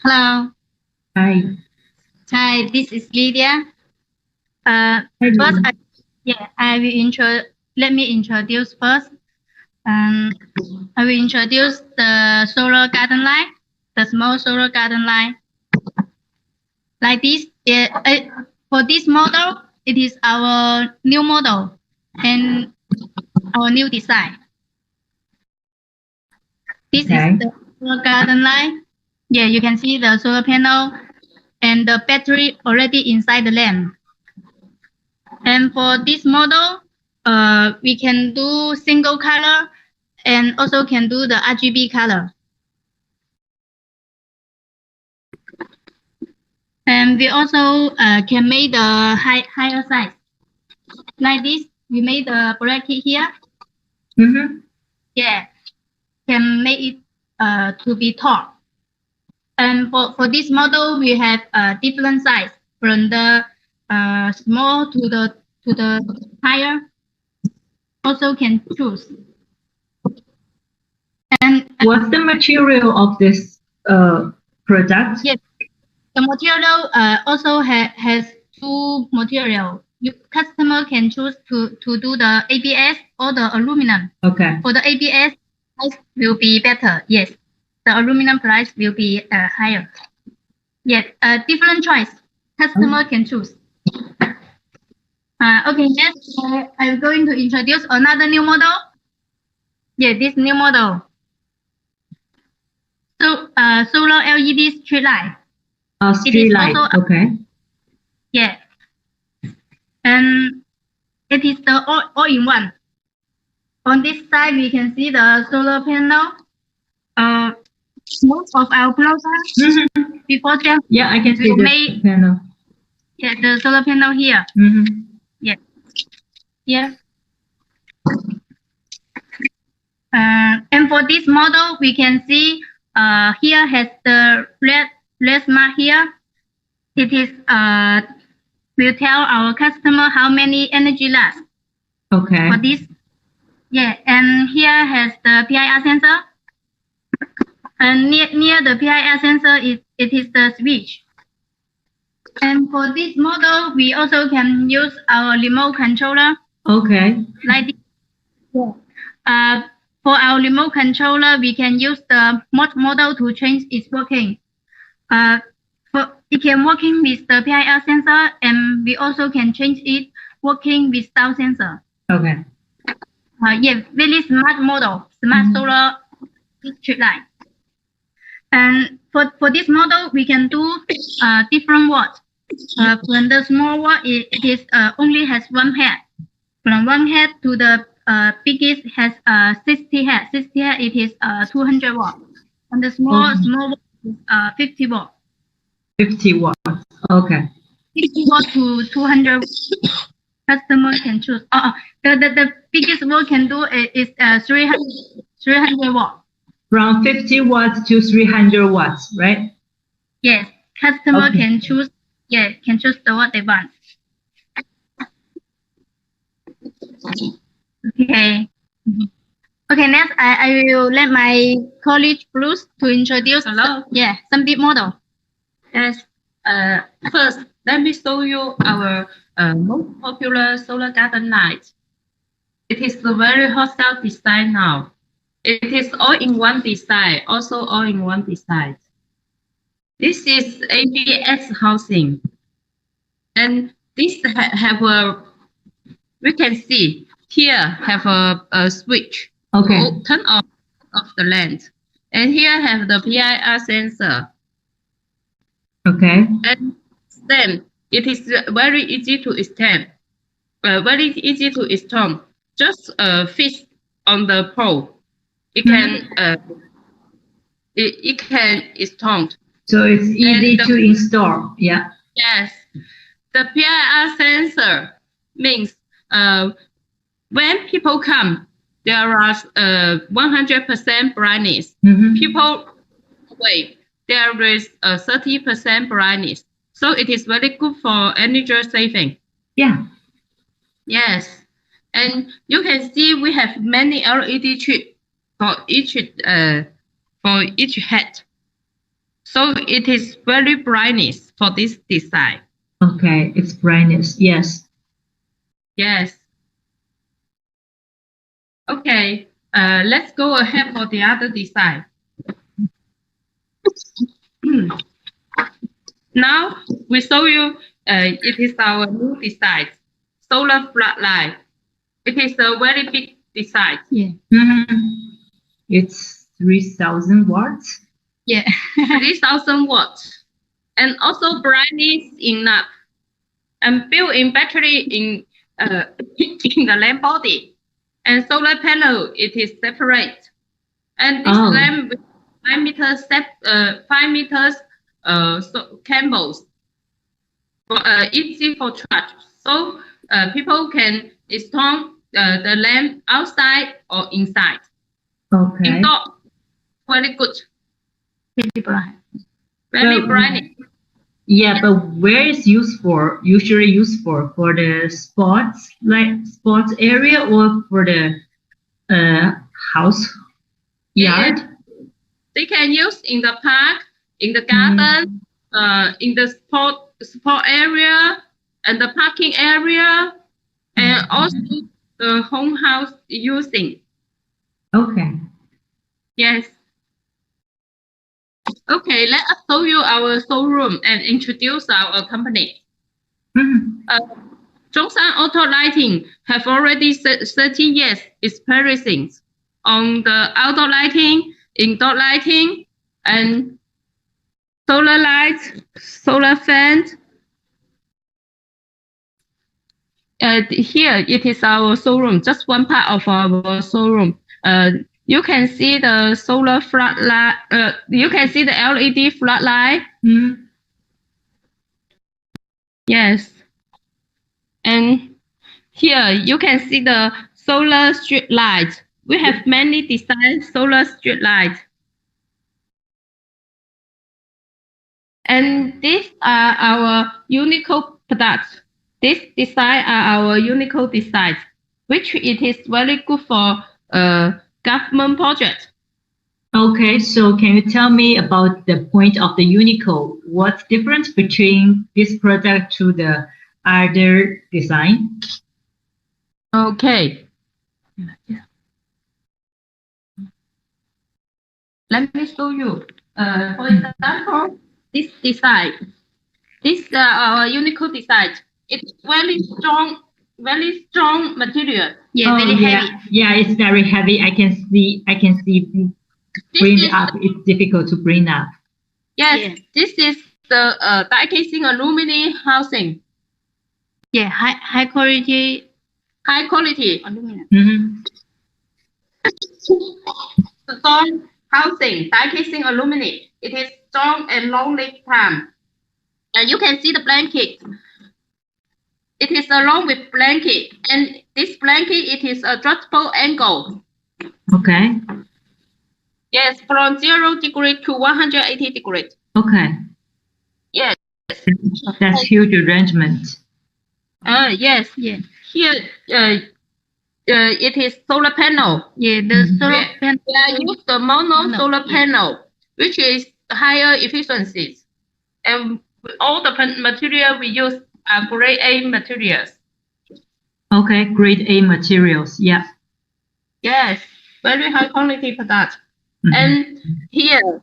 Hello. Hi. Hi, this is Lydia. Hello. I will let me introduce first. I will introduce the solar garden light, the small solar garden light. Like this. For this model, it is our new model and our new design. This is the solar garden light. Yeah, you can see the solar panel and the battery already inside the lamp. And for this model, we can do single color and also can do the RGB color. And we also can make the higher size. Like this, we made the bracket here. Yeah, can make it to be tall. And for this model, we have different size from the small to the higher. Also can choose. And what's the material of this product? Yes, the material also has two material. Customer can choose to do the ABS or the aluminum. Okay. For the ABS, price will be better. Yes, the aluminum price will be higher. Yes, different choice. Customer can choose. Okay, next I'm going to introduce another new model. Yeah, this new model. So solar LED street light. Street light. Okay. Yeah. And it is the all-in-one. On this side, we can see the solar panel. Most of our products before them. Yeah, I can see the panel. Yeah, the solar panel here. Yeah. Yeah. And for this model, we can see here has the red mark here. It is will tell our customer how many energy lasts. Okay. For this, yeah, and here has the PIR sensor. And near the PIR sensor, it is the switch. And for this model, we also can use our remote controller. Okay. Like this. Yeah. For our remote controller, we can use the model to change its working. It can working with the PIR sensor, and we also can change it working without sensor. Okay. Yeah, very smart model, smart solar street light. And for this model, we can do different watts. When the small watt, it is only has one head. From one head to the biggest has 60 head. 60 head, it is 200 watt. And the small watt is 50 watt. 50 watts. Okay. 50 watt to 200. Customer can choose. The biggest watt can do is 300 watt. From 50 watts to 300 watts, right? Yes, customer can choose. Yeah, can choose the what they want. Okay. Okay, next I will let my colleague Bruce to introduce. Hello. Some big model. Yes. First, let me show you our most popular solar garden light. It is the very hot style design now. It is all-in-one design, also all-in-one design. This is ABS housing, and this have a. We can see here have a switch. Okay. To turn off the lamp, and here have the PIR sensor. Okay. And then it is very easy to extend, very easy to install. Just fix on the pole. It can it can install. So it's easy to install. Yeah. Yes, the PIR sensor means when people come, there are 100% brightness. People away, there is 30% brightness. So it is very good for energy saving. Yeah. Yes, and you can see we have many LED strips for each head. So it is very brightness for this design. Okay, it's brightness. Yes. Yes. Okay. Let's go ahead for the other design. Now we show you. It is our new design, solar floodlight. It is a very big design. Yeah. It's 3,000 watts. Yeah. 3,000 watts, and also brightness enough, and built-in battery in in the lamp body, and solar panel it is separate, and this lamp with 5 meters 5 meters cables for easy for charge, so people can install the lamp outside or inside. Okay. Indoor, very good. Very bright. Very bright. Yeah, but where is usually used for the sports, like sports area, or for the house yard? They can use in the park, in the garden, in the sport area, and the parking area, and also the home house using. Okay. Yes. Okay, let us show you our showroom and introduce our company. Zhognshan Auto Lighting have already 13 years experience on the outdoor lighting, indoor lighting, and solar lights, solar fans. Here it is our showroom, just one part of our showroom. You can see the solar floodlight. You can see the LED floodlight. Yes. And here you can see the solar street light. We have many designs solar street light. And these are our unique products. This design are our unique designs, which it is very good for government project. Okay, so can you tell me about the point of the Unico? What's difference between this product to the other design? Okay. Let me show you. For example, this design. This our Unico design. It's very strong material. Yeah, very heavy. Yeah, it's very heavy. I can see. Bring it up. It's difficult to bring up. Yes, this is the die casing aluminum housing. Yeah, high quality. High quality Aluminum. strong housing, die casing aluminum. It is strong and long lifetime. And you can see the blanket. It is along with blanket, and this blanket it is adjustable angle. Okay. Yes, from 0 degree to 180 degrees. Okay. Yes. That's huge arrangement. Yes. Yeah. Here, it is solar panel. Yeah, the solar panel. We use the mono solar panel, which is higher efficiencies, and all the material we use are grade A materials. Okay, grade A materials. Yeah. Yes, very high quality product. And here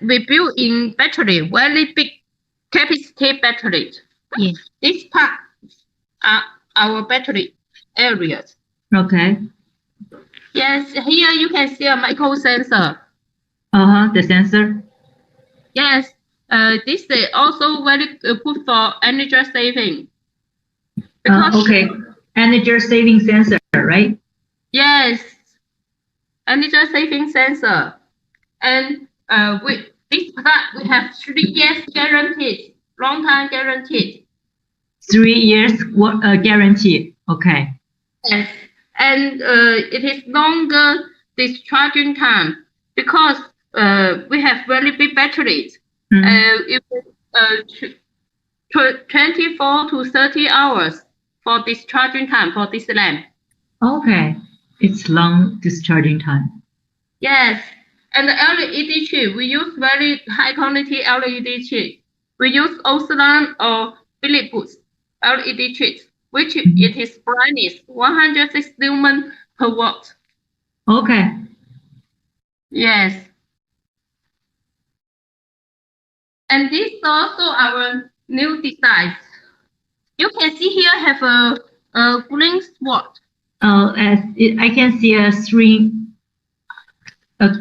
we built in battery, very big capacity batteries. Yes. This part are our battery areas. Okay. Yes, here you can see a micro sensor. The sensor. Yes, this is also very good for energy saving. Okay, energy saving sensor, right? Yes, energy saving sensor. And with this product, we have 3 years guaranteed, long time guaranteed. 3 years guarantee. Okay. Yes, and it is longer discharging time because we have very big batteries. It 24 to 30 hours for discharging time for this lamp. Okay, it's long discharging time. Yes, And the LED chip, we use very high quality LED chip. We use Osram or Philips LED chips, which it is brightness 106 lumen per watt. Okay. Yes. And this is also our new design. You can see here have a green spot. Oh, I can see a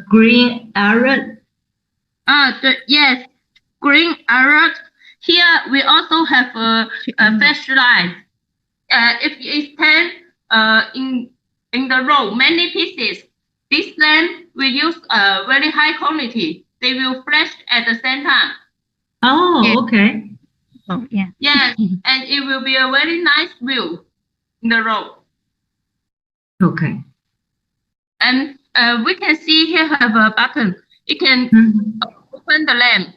green arrow. Yes, green arrow. Here we also have a flashlight. If it's 10 in the row, many pieces, this lamp will use very high quality. They will flash at the same time. Oh, Yeah. okay. Oh, yeah. Yes, and it will be a very nice view in the row. Okay. And we can see here have a button. You can open the lamp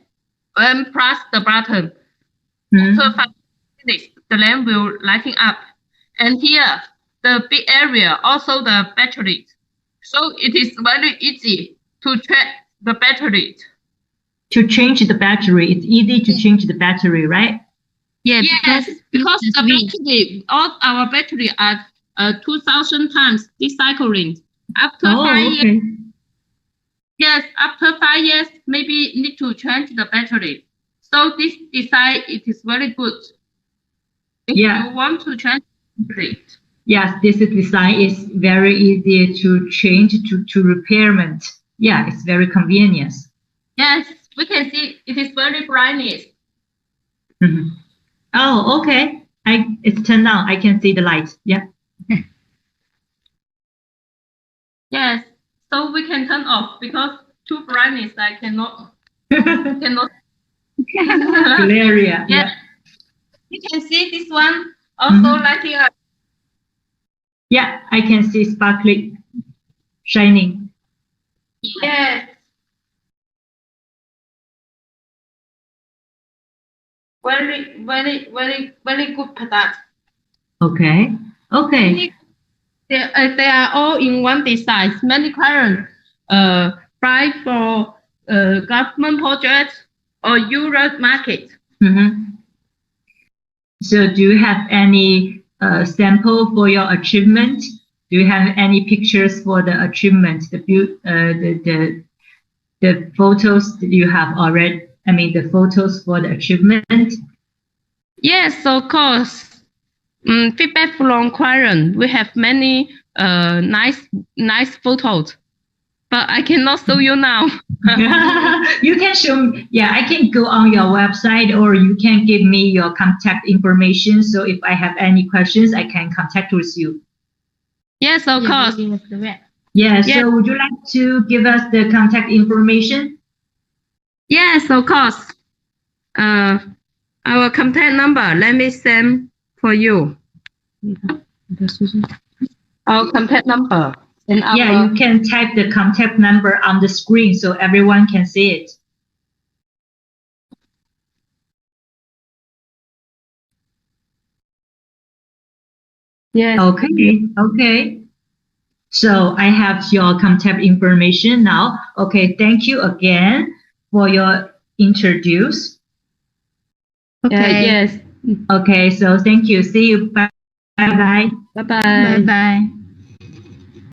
and press the button. After 5 minutes, the lamp will lighting up. And here, the big area, also the battery. So it is very easy to check the battery. To change the battery, it's easy to change the battery, right? Yeah, Yes, because the battery, all our battery are 2,000 times recycling. After 5 years, okay. yes, after 5 years, maybe need to change the battery. So this design, it is very good. If you want to change it. Yes, this design is very easy to change to repairment. Yeah, it's very convenient. Yes, we can see it is very brightness. Oh, okay. It's turned on. I can see the light. Yeah. Yes, so we can turn off because too brightness I cannot. Glare. Yeah. You can see this one also lighting up. Yeah, I can see sparkling, shining. Yes. Very good product. Okay. Okay. They are all in one design. Many clients buy for government projects or Europe market. So do you have any sample for your achievement? Do you have any pictures for the achievement? The photos that you have already, I mean, the photos for the achievement? Yes, of course. Feedback from client. We have many nice photos, but I cannot show you now. You can show me. Yeah, I can go on your website, or you can give me your contact information. So if I have any questions, I can contact with you. Yes, of course. Yeah, so would you like to give us the contact information? Yes, of course. Our contact number, let me send for you. Our contact number. Yeah, you can type the contact number on the screen so everyone can see it. Yes. Okay. So I have your contact information now. Okay, thank you again for your introduce. Okay. Yes. Okay, so thank you. See you. Bye. Bye. Bye-bye. Bye-bye.